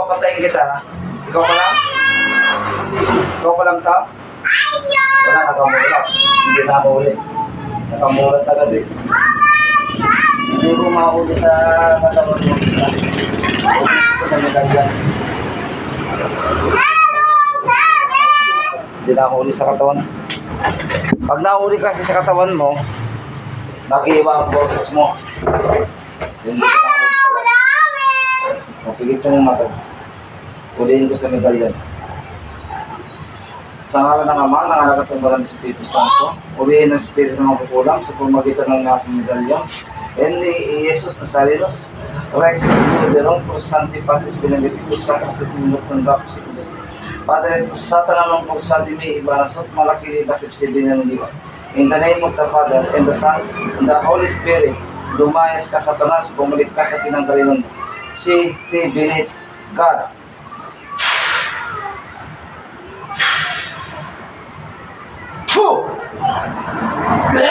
Papatayin kita. Ikaw pa lang? Ikaw pa lang ka? Wala, nakamulat. Hindi na mahuli. Nakamulat agad eh. Hindi ko mahuli sa katawan mo. Hindi ko sa medalya. Hindi na huli sa katawan. Pag nahuli kasi sa katawan mo, mag-iiba ang boses mo. Hindi ko nahuli talaga. Mapigit yung mata. Huliin ko sa medalyon. Sa ngalan ng Ama, ng Anak at ng Banal na Espiritu Santo, uwiin ng Espiritu ng makukulang sa pamagitan ng aking medalyon. En ni Jesus Nazarenos, Rex Juderon, por Santi Patis Benedictus, sa kasapunod ng Rapos Ilo. Padre, sa tanamang po sa dimi, ibanasot, malaki libas, ipsibin ng libas. In the name of the Father, and the Son, and the Holy Spirit, lumayas ka Satanas, bumalik ka sa pinanggalingan. Si T. God. Fu! Wait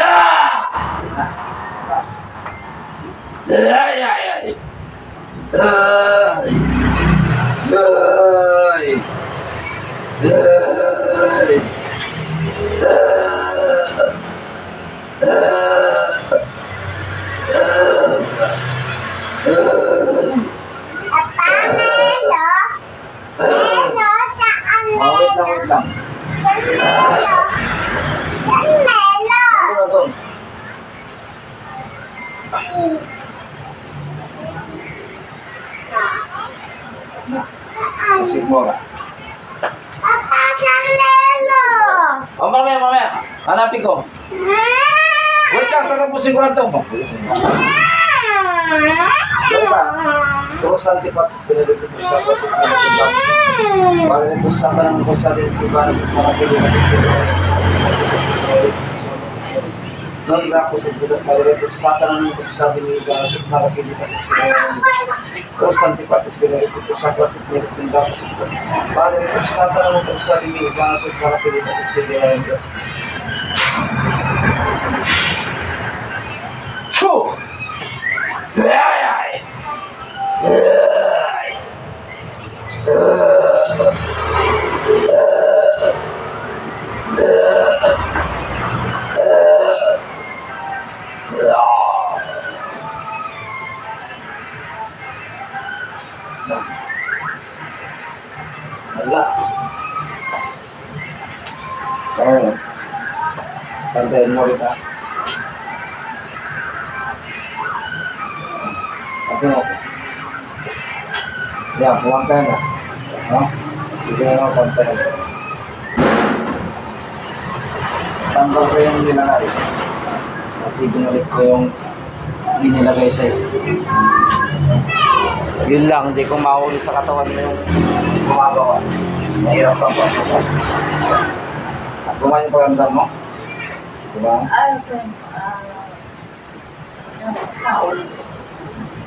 lang. Musik mo ka. Papa, Sanelo! Oh, mamaya. Hanapin ko. Wait lang, tatapusin ko na ito. Wait lang. Terus Santi Patis Benedictus sa Pasit ng Padre ko sa tanang ko sa Tibanas at mga Pilipinas. Non rako sa Padre ko sa tanang ko sa Tibanas at mga Pilipinas. Terus Santi Patis Benedictus sa Pasit ng Padre ko sa tanang ko sa Tibanas at mga Pilipinas. Chu! Wala. Ayun. Pantayin mo kita. Pantayin mo. Yan, pumantayin na. No? Sige na naman pantayin. Tanggal ko yung nilagay. At ibinalik ko yung inilagay sa'yo. Yun lang, hindi ko mahuli sa katawan mo yung gumagawa. Mahirap ka po. At kumain yung pakiramdam mo? Diba?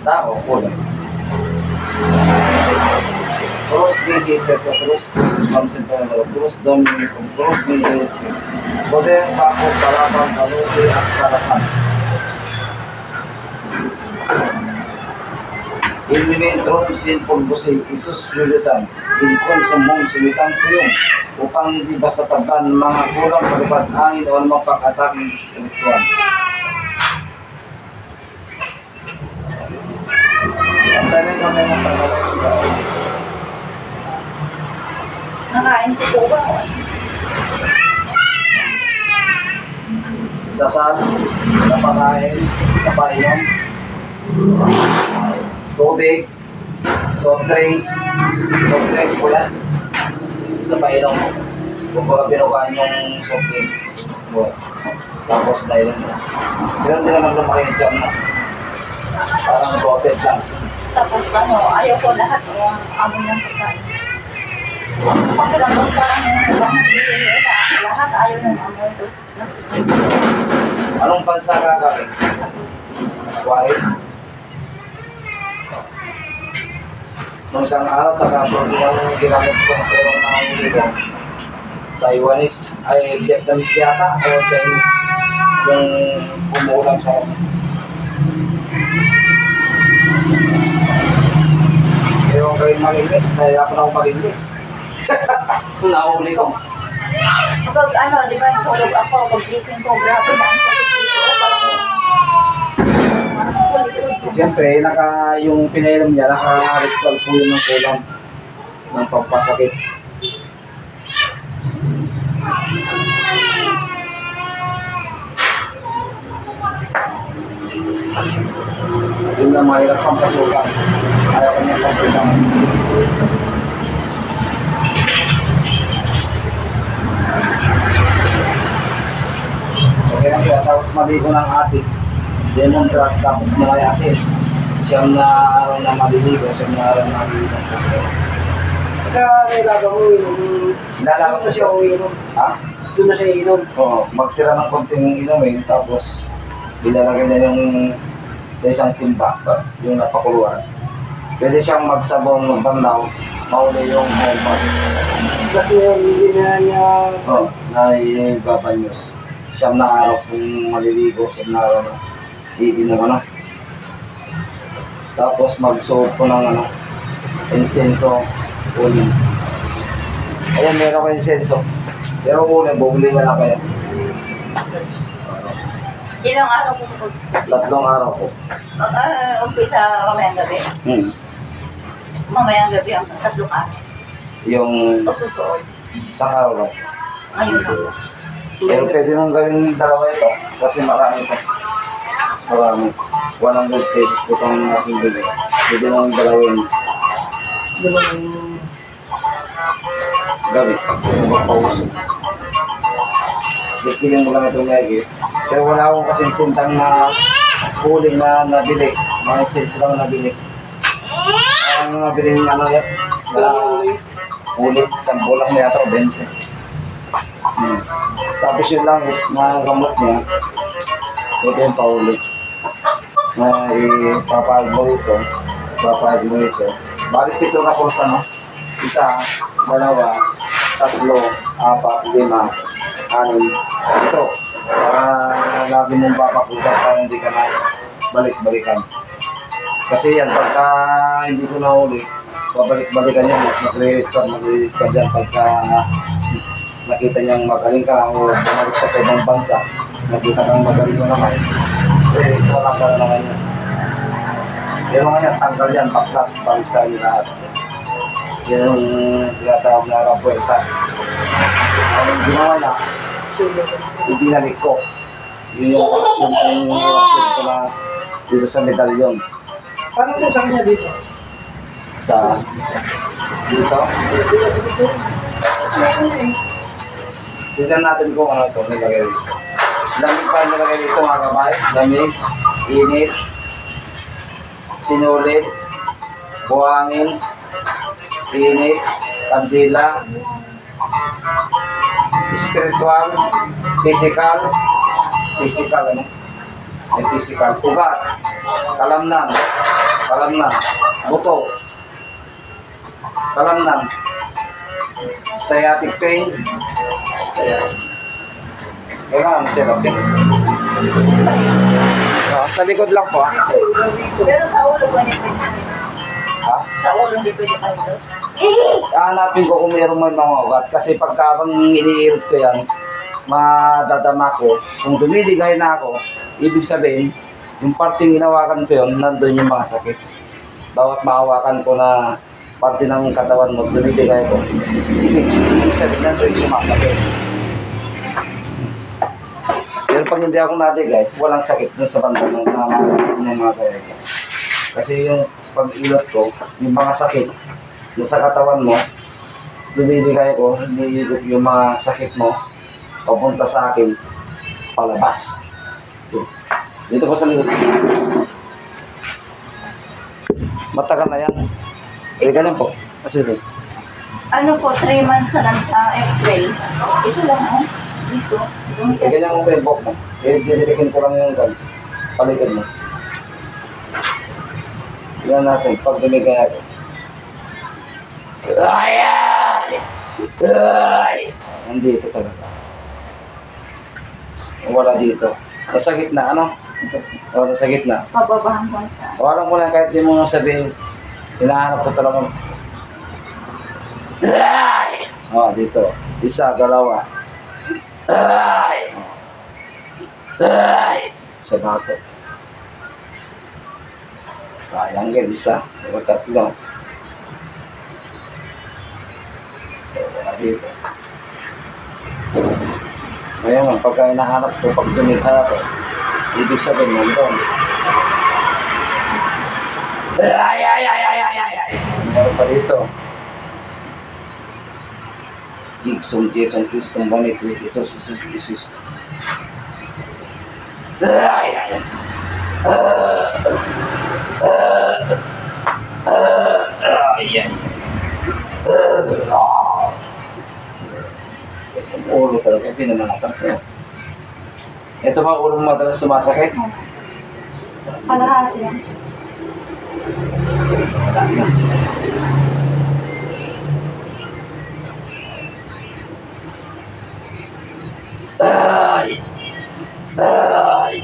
Tao, kulang. Cruz Didi, Sertas Cruz, Mamsin Panagalo, Cruz Dominicum, Cruz Didi, Poder, Paco, Palapang, Kaluti, at Kalasan. Ilminentron sin pulbusin, Isus Lulutan, Inkon sa mong sumitang kuyong, upang hindi basta taban mga kulang pagkapat angin o anumang pag-ataking spiritual. Ang tanong kami ng pagkakat. Nakain ko po ba? Dasal, napakain, napainom, tubig, soft drinks po yan. Napainom. Kung baga pinukaan yung soft drinks. Tapos nainom mo. Pero hindi naman lumaki yung tiyan mo. Parang roted lang. Tapos ayaw ko lahat ng amoy ng pagkain. Pakiramdam parang lahat ayaw ng amoy. Tapos, Anong bansa ka galing? Kuwait? Nung isang araw, taga-abroad yung ginamit ko ng perong nakahuli ko. Taiwanese, ay Vietnamese yata o Chinese yung umuulam sa akin. Ewan ko rin mag-English. Nahihirapan ako mag-English. Nahuli ko. Kapag ano, di ba, tulog ako, pag-gising ko, grabe na ang sakit dito. Parang kulit-ulit ko. Siyempre, yung pinainom niya, naka-ritual po yun ng kulang ng pampasakit. Yun lang, mahirap pang pasukan. Ayaw ko niya pang okay lang siya, tapos maligo ng atis, lemon grass, tapos malayasin. Siyang na araw na maliligo, siyang na araw na maliligo. Kailangan mo inom. Lalaman ko siya, uminom. ha? Doon na siya inom. Oo, magtira ng konting inumin, tapos ilalagay na yung sa isang timba, yung napakuluan. Pwede siyang magsabong, magbanlaw, mauli yung hair mask. Kasi hindi na niya... Oo, na ibabanyos. Siyam na araw kung maliligo, siyam na araw na iinom ano. Tapos magsuot ko ng ano, insenso, uling. Ayan, meron ko insenso. Pero uling, bubuli na lang kayo. Ilang araw ko po. 3 araw ko. Umpisa mamayang gabi. Mamayang gabi ang 3 araw. Yung O susunod. isang araw lang. Ngayon na. Pero pwede mong gawin dalawa ito kasi marami ito. Marami. 100 pesos po itong aking bigay. Pwede mong dalawin gabi. Magpausok. Bigyan mo lang itong lagi. Pero wala akong kasing tintang na huling na nabili. Mga essence lang nabili. Ang nabili ng ano yan? Na ulit. Isang bulang niya ito, 20. Tapos yun lang is na gamot niya. Ito yung paulit. Na ipapahag mo ito. Ipapahag mo ito. Balik 7 na course ano? 1, 2, 3, 4, 5, 6, 6. Ito. Para lagi mong papakutan para hindi ka na balik-balikan. Kasi yan, pagka hindi ko nahuli, babalik-balikan yan. Magre-record yan pagka nakita niyang magaling ka o bumalik ka sa ibang bansa, nakita kang magaling mo naman, eh, wala ka na naman yan. Pero ngayon, tanggal yan, baklas, balik sa inyo lahat. Yan yung tinatawag na rapuerta. Ang ginawa na, ibinalik ko. Yun yung action ko na dito sa medalyon. Paano kung sa kanya dito? Sa dito. Tignan natin kung ano ito nilagay dito. Lamig pa nilagay dito mga kabay. Lamig, init, sinulit, buhangin, init, kandila, spiritual, physical ano? May physical, ugat, kalamnan, buto, kalamnan, sciatic pain, kailangan therapy. Sa likod lang po. Pero sa ulo ba niya? Ha? Sa ulo hindi pwede kayo. Hanapin ko kung mayroong may mga ugat kasi pagka iniirot ko yan, madadama ko. Kung dumidigay na ako, ibig sabihin, yung parting inawakan ko yun, nandun yung mga sakit. Bawat mahawakan ko na parte ng katawan mo, dumidigay ko, ibig sabihin nandun yung sumasakit. Pero pag hindi ako nadigay, walang sakit dun sa banda ng mga kaya ko. Kasi yung pag-ilot ko, yung mga sakit, yung sa katawan mo, dumidigay ko, hindi yung mga sakit mo, papunta sa akin, palabas. Dito po sa likod. Matagal na yan. Eh, ganyan po. Kasi Ano po, 3 months na lang, April. Ito lang, dito. eh, ganyan ko yung bok mo. Eh, didilikin ko lang yung palikod mo. Yan natin, pag dumigay ako. Nandito talaga. Wala dito. Nasa gitna, ano? O, nasa gitna. Pababahan ko sa... Walang ko lang kahit di mo sabihin, hinahanap ko talaga Dito. Isa, dalawa. Ay! Ay! Sa bato. Triangle, isa. O tatlo. Dito. Ngayon, pagka hinahanap ko, pag dumikha ko, ibig sabihin nandun. Ay! Meron pa dito. Iksong Jason Kristong Bonnet with Jesus. Ay! Ayan. Itong ulo talaga, hindi naman natansin. Ito ba ulo mo madalas sumasakit? Kalahati yan. Wala na. Ay! Ay!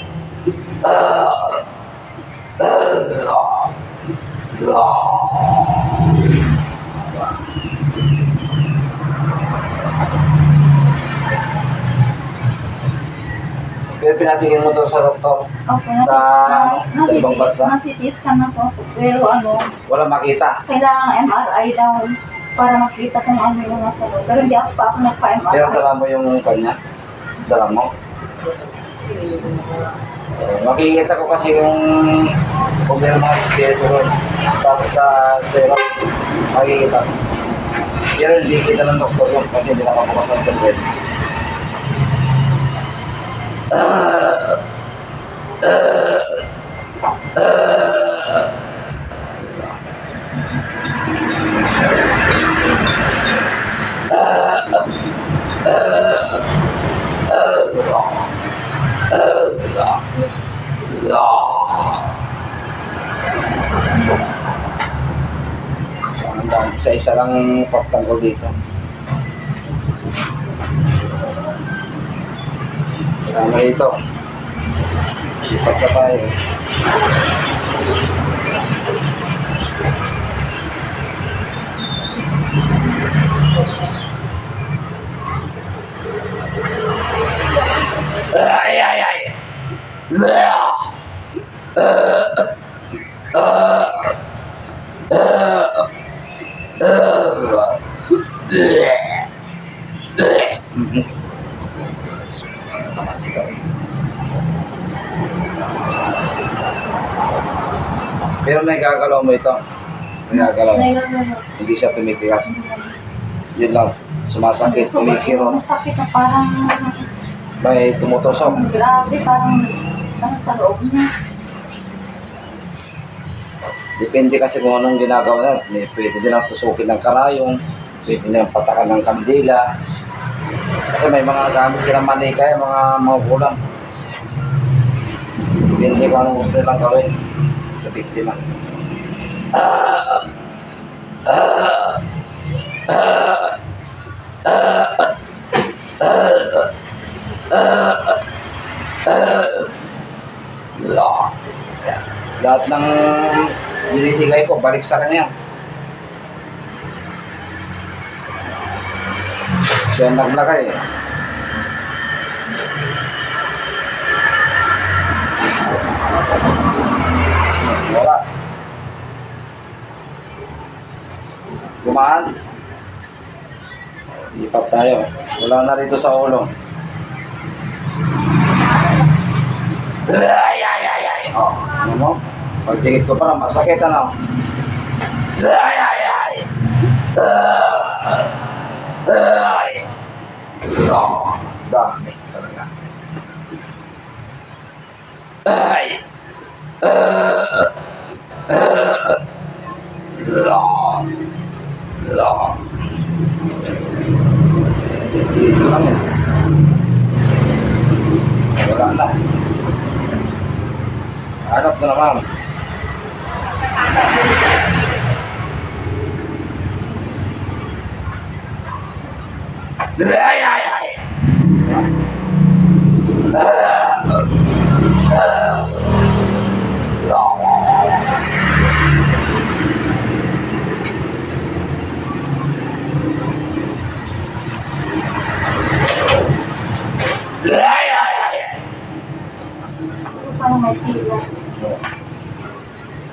Pero pinatingin mo to sa doktor, Okay, Sa ibang bansa? nasitis ka na po. Pero ano, wala makita. kailangan MRI daw para makita kung ano yung nasa loob. Pero hindi ako pa ako nagpa-MRI. Pero dala mo yung kanya. Dala mo. Makikita ko kasi kung meron mga espiritu doon. Tapos sa zero, makikita ko. Pero hindi kita ng doktor yun kasi hindi nakabukas ang pagwet. Isa-isa lang pagtanggol dito. Wala na dito. Ipat na tayo. Ay! Pero nagagalaw mo ito. Nagagalaw. Hindi siya tumitigas. Yun lang. Sumasakit, kumikirot. Masakit na parang, May tumutusok. grabe, parang sa loob niya. Depende kasi kung anong ginagawa na. May pwede din ang tusukin ng karayong. Pwede din ang patakan ng kandila. Kasi may mga gamit silang manikay, mga kulang. Depende kung anong gusto nilang gawin sa biktima. Lahat ng diniligay ko, balik sa kanya. Siya ang naglagay. Wala. Gumaan. Lipat tayo. Wala na rito sa ulo. Ay! Oh, ano mo? Pagtingit ko pa, masakit ano? Ay! Oh, dami talaga. Ay! Dito lang eh. Wala na. Hanap na naman. Ay!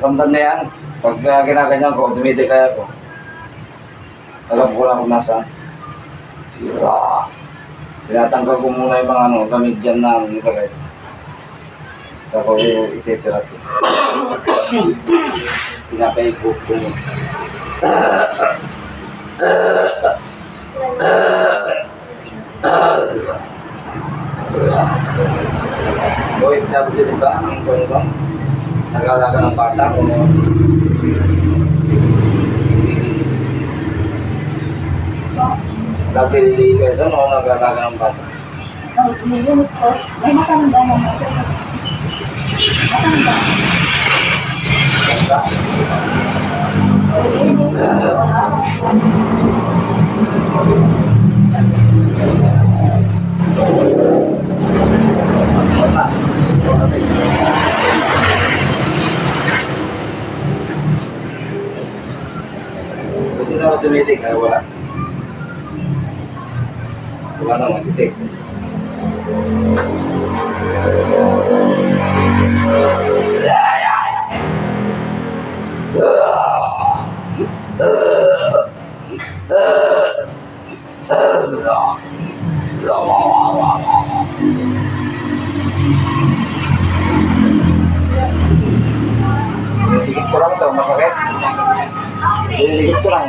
Ramdam na yan. Pag ginaganyan ko, dumidikay ako. Alam ko lang kung nasaan. Tinatanggal ko muna yung mga gamit dyan na nilagay. Sa ko yung iti-therapy. Pinapaikot ko mo. OFW din ba ang kung nag-aalaga ng bata o nililinis? Nag-release kayo saan o nag-aalaga ng bata? Nilinis ko. May matanda naman. Matanda. Bata? Buti na automatic, wala. Wala na mag-detect. Dikit ko lang ito, masakit. Dikit ko lang.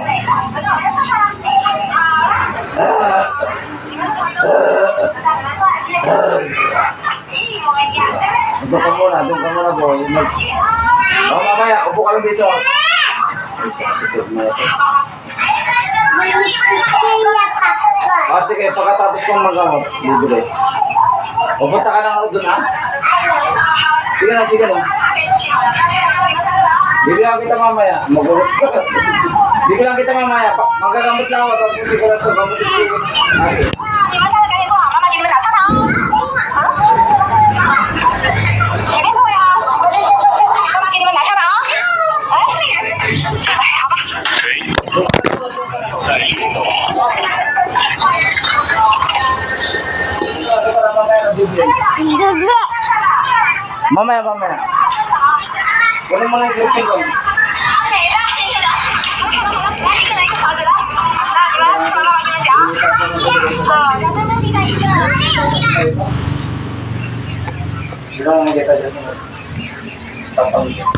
Doon ka muna po. Mamaya, upo ka lang dito. Ay, sensitive mo ito. Sige, pagkatapos kong magamot, bibili. Pupunta ka lang doon, ha? Sige na. Bibilang kita mamaya. Magulat ka. Bibilang kita mamaya. Magagamot lang ako. Tapos siguro ito. Gamot ito. Okay. 你们三个赶紧做好，妈妈给你们打下场。啊？赶紧做呀！妈妈给你们打下场。哎，好吧。Mamaya. Ganun mo na yung sirkin ko. 哪个？谢谢的。来，一个人一个勺子来。那你们妈妈给你们讲。好，两分钟鸡蛋一个。Sino mo magkita dyan? Tapang dyan.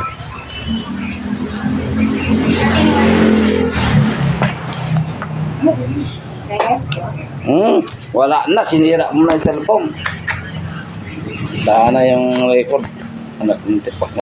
Wala na. Sinira mo na yung cellphone. Saan na yung record? Anak ng tipak mo.